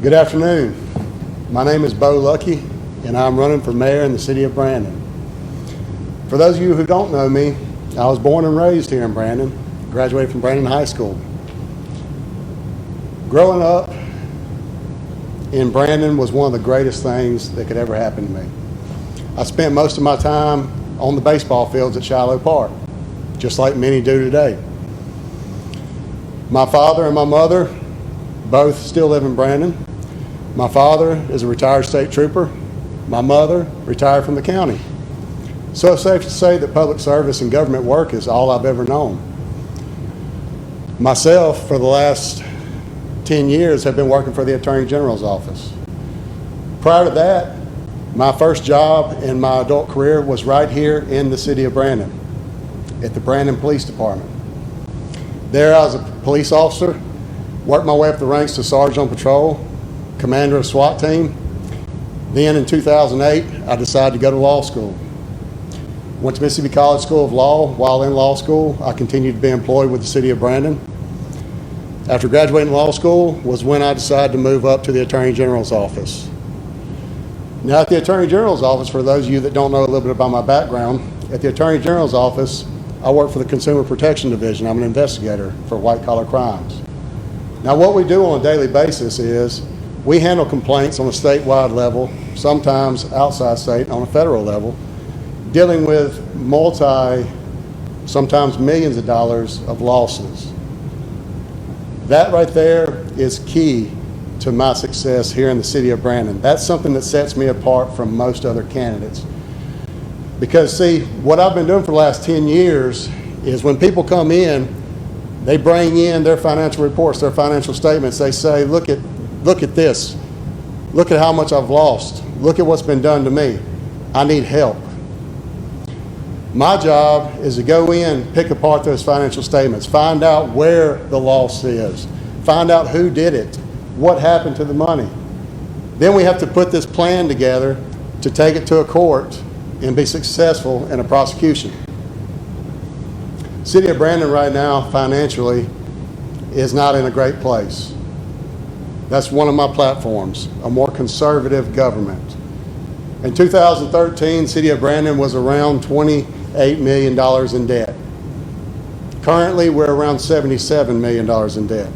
Good afternoon. My name is Luckey, and I'm running for mayor in the city of Brandon. For those of you who don't know me, I was born and raised here in Brandon, graduated from Brandon High School. Growing up in Brandon was one of the greatest things that could ever happen to me. I spent most of my time on the baseball fields at Shiloh Park, just like many do today. My father and my mother both still live in Brandon. My father is a retired state trooper. My mother retired from the county. So it's safe to say that public service and government work is all I've ever known. Myself, for the last 10 years, have been working for the Attorney General's office. Prior to that, my first job in my adult career was right here in the city of Brandon, at the Brandon Police Department. There I was a police officer, worked my way up the ranks to Sergeant on Patrol, commander of SWAT team. Then in 2008, I decided to go to law school. Went to Mississippi College School of Law. While in law school, I continued to be employed with the city of Brandon. After graduating law school was when I decided to move up to the Attorney General's office. Now at the Attorney General's office, for those of you that don't know a little bit about my background, at the Attorney General's office, I work for the Consumer Protection Division. I'm an investigator for white-collar crimes. Now what we do on a daily basis is we handle complaints on a statewide level, sometimes outside state on a federal level, dealing with sometimes millions of dollars of losses. That right there is key to my success here in the city of Brandon. That's something that sets me apart from most other candidates. Because see, what I've been doing for the last 10 years is when people come in, they bring in their financial reports, their financial statements. They say, look at this. Look at how much I've lost. Look at what's been done to me. I need help. My job is to go in, pick apart those financial statements, find out where the loss is, find out who did it, what happened to the money. Then we have to put this plan together to take it to a court and be successful in a prosecution. City of Brandon right now, financially, is not in a great place. That's one of my platforms, a more conservative government. In 2013, City of Brandon was around $28 million in debt. Currently, we're around $77 million in debt.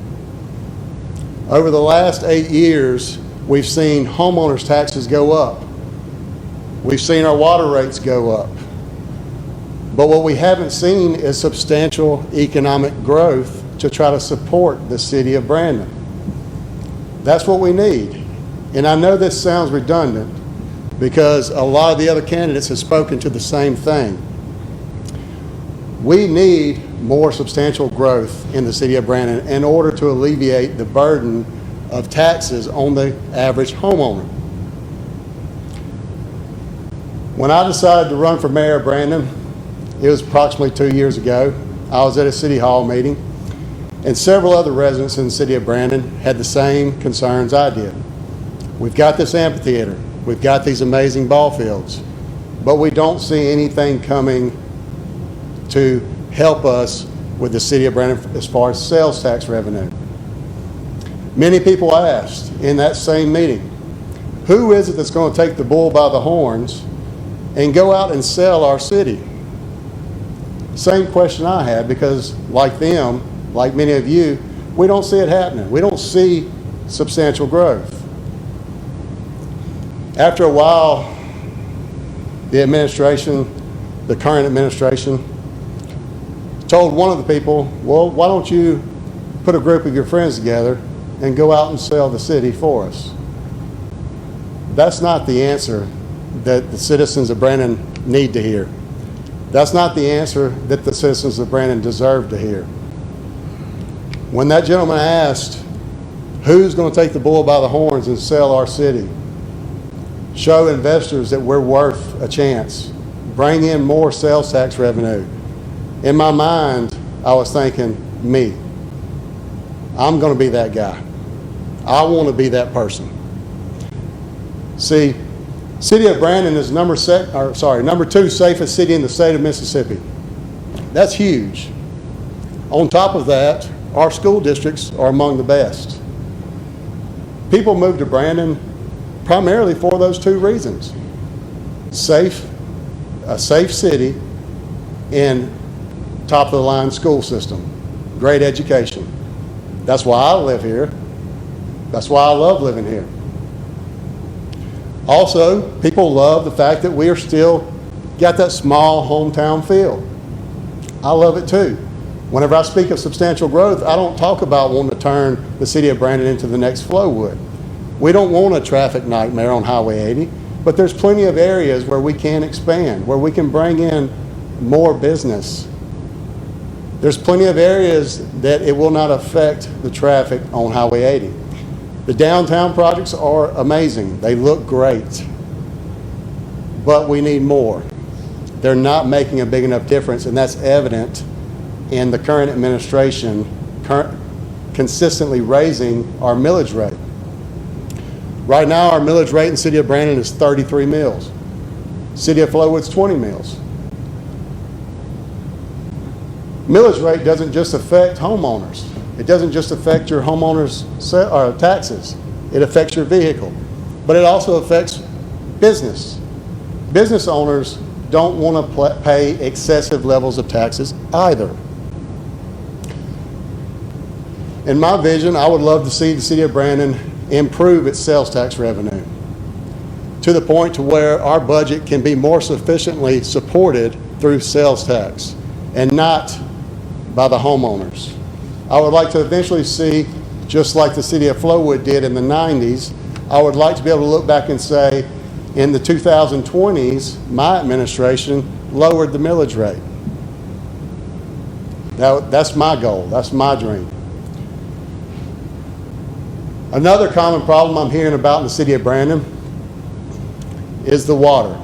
Over the last 8 years, we've seen homeowners' taxes go up. We've seen our water rates go up. But what we haven't seen is substantial economic growth to try to support the city of Brandon. That's what we need. And I know this sounds redundant because a lot of the other candidates have spoken to the same thing. We need more substantial growth in the city of Brandon in order to alleviate the burden of taxes on the average homeowner. When I decided to run for mayor of Brandon, it was approximately 2 years ago. I was at a city hall meeting, and several other residents in the city of Brandon had the same concerns I did. We've got this amphitheater, we've got these amazing ball fields, but we don't see anything coming to help us with the city of Brandon as far as sales tax revenue. Many people asked in that same meeting, who is it that's going to take the bull by the horns and go out and sell our city? Same question I had, because like them, like many of you, we don't see it happening. We don't see substantial growth. After a while, the current administration, told one of the people, well, why don't you put a group of your friends together and go out and sell the city for us? That's not the answer that the citizens of Brandon need to hear. That's not the answer that the citizens of Brandon deserve to hear. When that gentleman asked, who's going to take the bull by the horns and sell our city? Show investors that we're worth a chance. Bring in more sales tax revenue. In my mind, I was thinking, me. I'm going to be that guy. I want to be that person. See, City of Brandon is number 2 safest city in the state of Mississippi. That's huge. On top of that, our school districts are among the best. People move to Brandon primarily for those two reasons. A safe city, and top of the line school system, great education. That's why I live here. That's why I love living here. Also, people love the fact that we are still got that small hometown feel. I love it too. Whenever I speak of substantial growth, I don't talk about wanting to turn the city of Brandon into the next Flowwood. We don't want a traffic nightmare on Highway 80, but there's plenty of areas where we can expand, where we can bring in more business. There's plenty of areas that it will not affect the traffic on Highway 80. The downtown projects are amazing. They look great, but we need more. They're not making a big enough difference, and that's evident in the current administration consistently raising our millage rate. Right now, our millage rate in the city of Brandon is 33 mills. City of Flowwood's 20 mills. Millage rate doesn't just affect homeowners. It doesn't just affect your homeowner's taxes. It affects your vehicle. But it also affects business. Business owners don't want to pay excessive levels of taxes either. In my vision, I would love to see the city of Brandon improve its sales tax revenue to the point to where our budget can be more sufficiently supported through sales tax and not by the homeowners. I would like to eventually see, just like the city of Flowwood did in the 90s, I would like to be able to look back and say, in the 2020s, my administration lowered the millage rate. Now, that's my goal, that's my dream. Another common problem I'm hearing about in the city of Brandon is the water.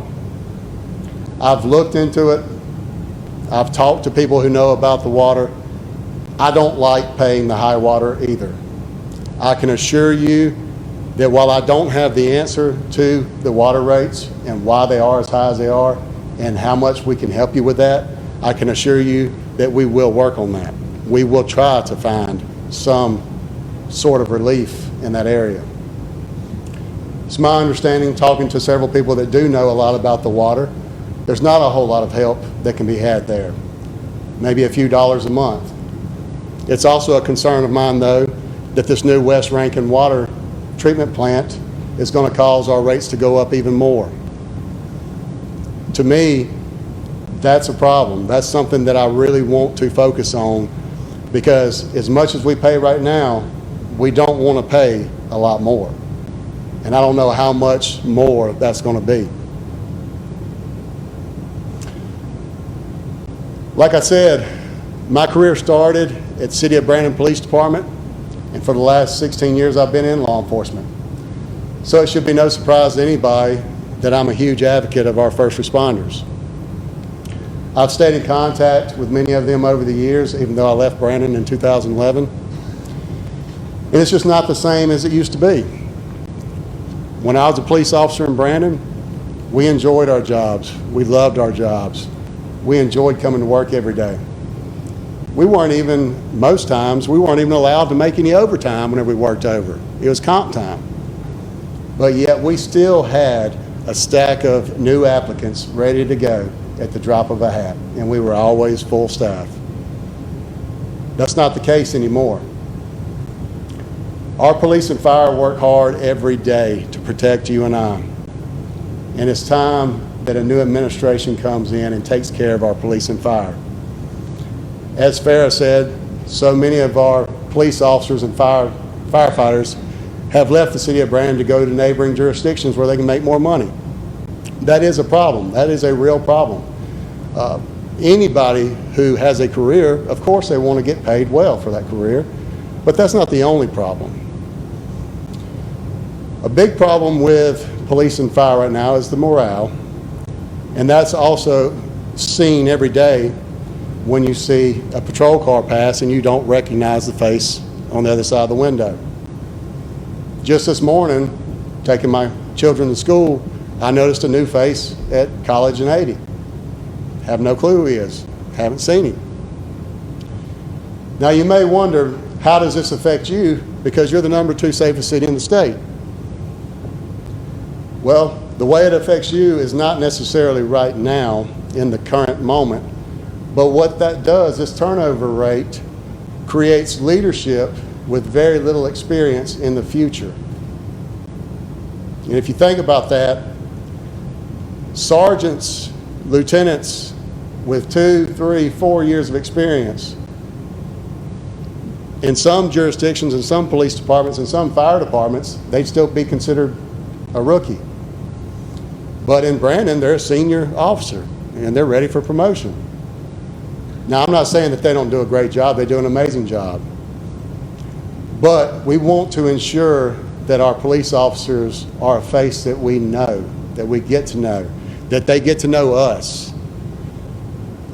I've looked into it. I've talked to people who know about the water. I don't like paying the high water either. I can assure you that while I don't have the answer to the water rates and why they are as high as they are and how much we can help you with that, I can assure you that we will work on that. We will try to find some sort of relief in that area. It's my understanding, talking to several people that do know a lot about the water, there's not a whole lot of help that can be had there. Maybe a few dollars a month. It's also a concern of mine, though, that this new West Rankin water treatment plant is going to cause our rates to go up even more. To me, that's a problem. That's something that I really want to focus on, because as much as we pay right now, we don't want to pay a lot more. And I don't know how much more that's going to be. Like I said, my career started at City of Brandon Police Department, and for the last 16 years I've been in law enforcement. So it should be no surprise to anybody that I'm a huge advocate of our first responders. I've stayed in contact with many of them over the years, even though I left Brandon in 2011. And it's just not the same as it used to be. When I was a police officer in Brandon, we enjoyed our jobs. We loved our jobs. We enjoyed coming to work every day. We weren't even, most times, we weren't even allowed to make any overtime whenever we worked over. It was comp time. But yet we still had a stack of new applicants ready to go at the drop of a hat, and we were always full staff. That's not the case anymore. Our police and fire work hard every day to protect you and I. And it's time that a new administration comes in and takes care of our police and fire. As Farrah said, so many of our police officers and firefighters have left the city of Brandon to go to neighboring jurisdictions where they can make more money. That is a problem. That is a real problem. Anybody who has a career, of course they want to get paid well for that career, but that's not the only problem. A big problem with police and fire right now is the morale, and that's also seen every day when you see a patrol car pass and you don't recognize the face on the other side of the window. Just this morning, taking my children to school, I noticed a new face at College and 80. Have no clue who he is. Haven't seen him. Now you may wonder, how does this affect you because you're the #2 safest city in the state. Well, the way it affects you is not necessarily right now in the current moment, but what that does, this turnover rate creates leadership with very little experience in the future. And if you think about that, sergeants, lieutenants with 2, 3, 4 years of experience in some jurisdictions, in some police departments, in some fire departments, they'd still be considered a rookie. But in Brandon, they're a senior officer and they're ready for promotion. Now, I'm not saying that they don't do a great job. They do an amazing job. But we want to ensure that our police officers are a face that we know, that we get to know, that they get to know us.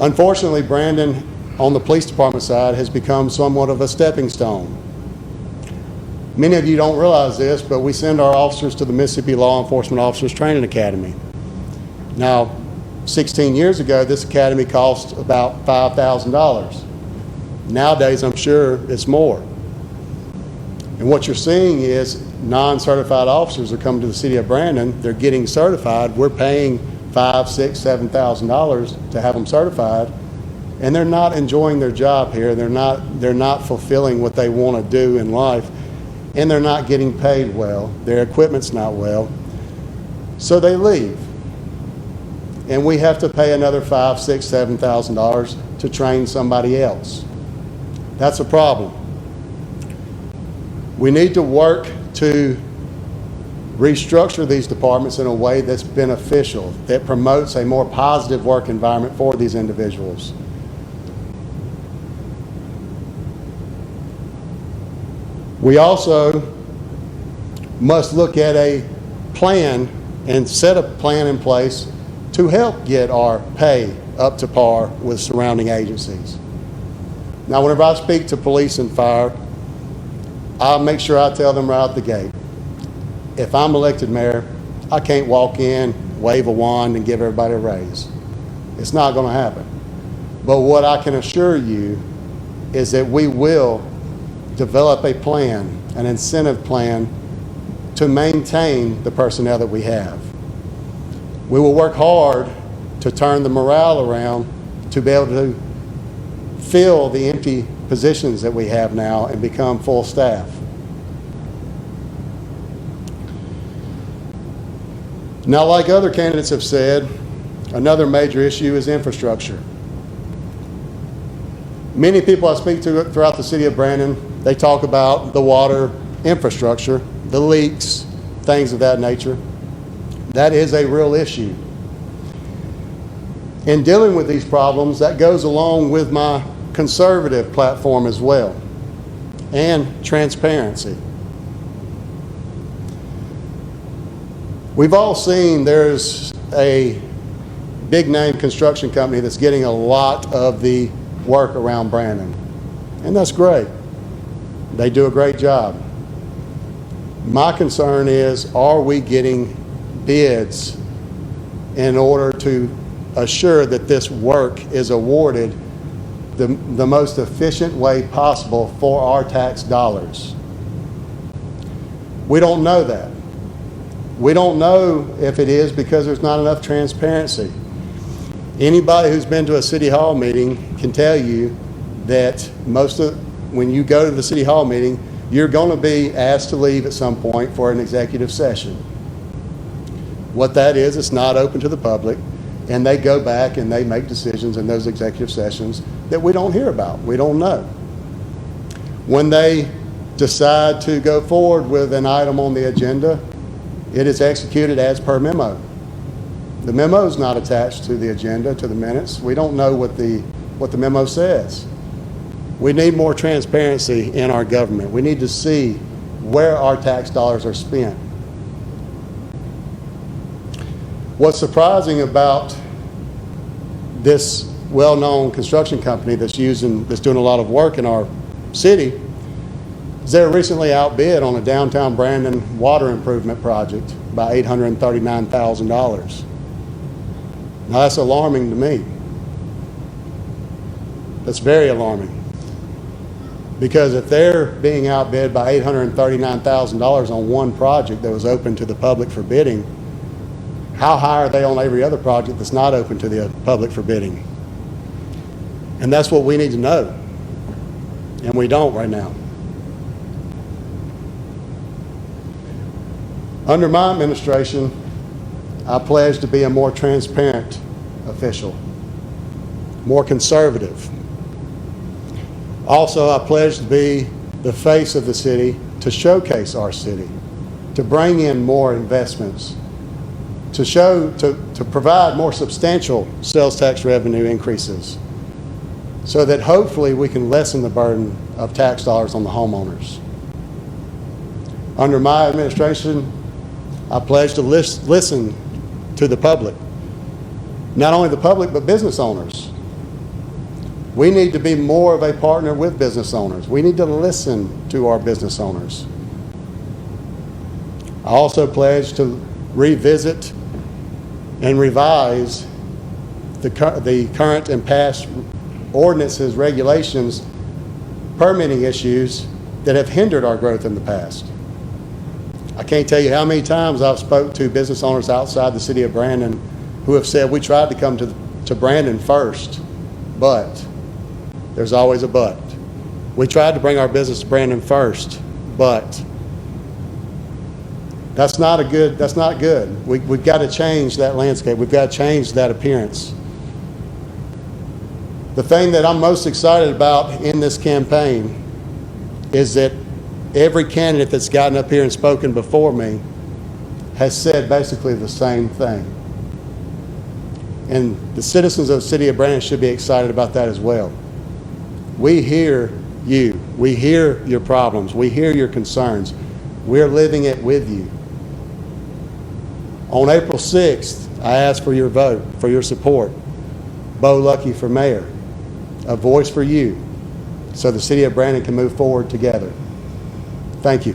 Unfortunately, Brandon, on the police department side, has become somewhat of a stepping stone. Many of you don't realize this, but we send our officers to the Mississippi Law Enforcement Officers Training Academy. Now, 16 years ago, this academy cost about $5,000. Nowadays, I'm sure it's more. And what you're seeing is non-certified officers are coming to the city of Brandon. They're getting certified. We're paying $5,000, $6,000, $7,000 to have them certified, and they're not enjoying their job here. They're not fulfilling what they want to do in life, and they're not getting paid well. Their equipment's not well, so they leave. And we have to pay another $5,000, $6,000, $7,000 to train somebody else. That's a problem. We need to work to restructure these departments in a way that's beneficial, that promotes a more positive work environment for these individuals. We also must look at a plan and set a plan in place to help get our pay up to par with surrounding agencies. Now, whenever I speak to police and fire, I'll make sure I tell them right out the gate, if I'm elected mayor, I can't walk in, wave a wand, and give everybody a raise. It's not going to happen. But what I can assure you is that we will develop a plan, an incentive plan, to maintain the personnel that we have. We will work hard to turn the morale around to be able to fill the empty positions that we have now and become full staff. Now, like other candidates have said, another major issue is infrastructure. Many people I speak to throughout the city of Brandon, they talk about the water infrastructure, the leaks, things of that nature. That is a real issue. In dealing with these problems, that goes along with my conservative platform as well, and transparency. We've all seen there's a big name construction company that's getting a lot of the work around Brandon, and that's great. They do a great job. My concern is, are we getting bids in order to assure that this work is awarded the most efficient way possible for our tax dollars? We don't know that. We don't know if it is because there's not enough transparency. Anybody who's been to a city hall meeting can tell you that when you go to the city hall meeting, you're going to be asked to leave at some point for an executive session. What that is, it's not open to the public, and they go back and they make decisions in those executive sessions that we don't hear about, we don't know. When they decide to go forward with an item on the agenda, it is executed as per memo. The memo is not attached to the agenda, to the minutes. We don't know what the memo says. We need more transparency in our government. We need to see where our tax dollars are spent. What's surprising about this well-known construction company that's doing a lot of work in our city is they were recently outbid on a downtown Brandon water improvement project by $839,000. Now, that's alarming to me. That's very alarming. Because if they're being outbid by $839,000 on one project that was open to the public for bidding, how high are they on every other project that's not open to the public for bidding? And that's what we need to know. And we don't right now. Under my administration, I pledge to be a more transparent official, more conservative. Also, I pledge to be the face of the city, to showcase our city, to bring in more investments, to provide more substantial sales tax revenue increases, so that hopefully we can lessen the burden of tax dollars on the homeowners. Under my administration, I pledge to listen to the public. Not only the public, but business owners. We need to be more of a partner with business owners. We need to listen to our business owners. I also pledge to revisit and revise the current and past ordinances, regulations, permitting issues that have hindered our growth in the past. I can't tell you how many times I've spoke to business owners outside the city of Brandon who have said, we tried to come to Brandon first, but there's always a but. We tried to bring our business to Brandon first, but that's not good. We've got to change that landscape. We've got to change that appearance. The thing that I'm most excited about in this campaign is that every candidate that's gotten up here and spoken before me has said basically the same thing. And the citizens of the city of Brandon should be excited about that as well. We hear you. We hear your problems. We hear your concerns. We're living it with you. On April 6th, I ask for your vote, for your support. Bo Luckey for mayor. A voice for you, so the city of Brandon can move forward together. Thank you.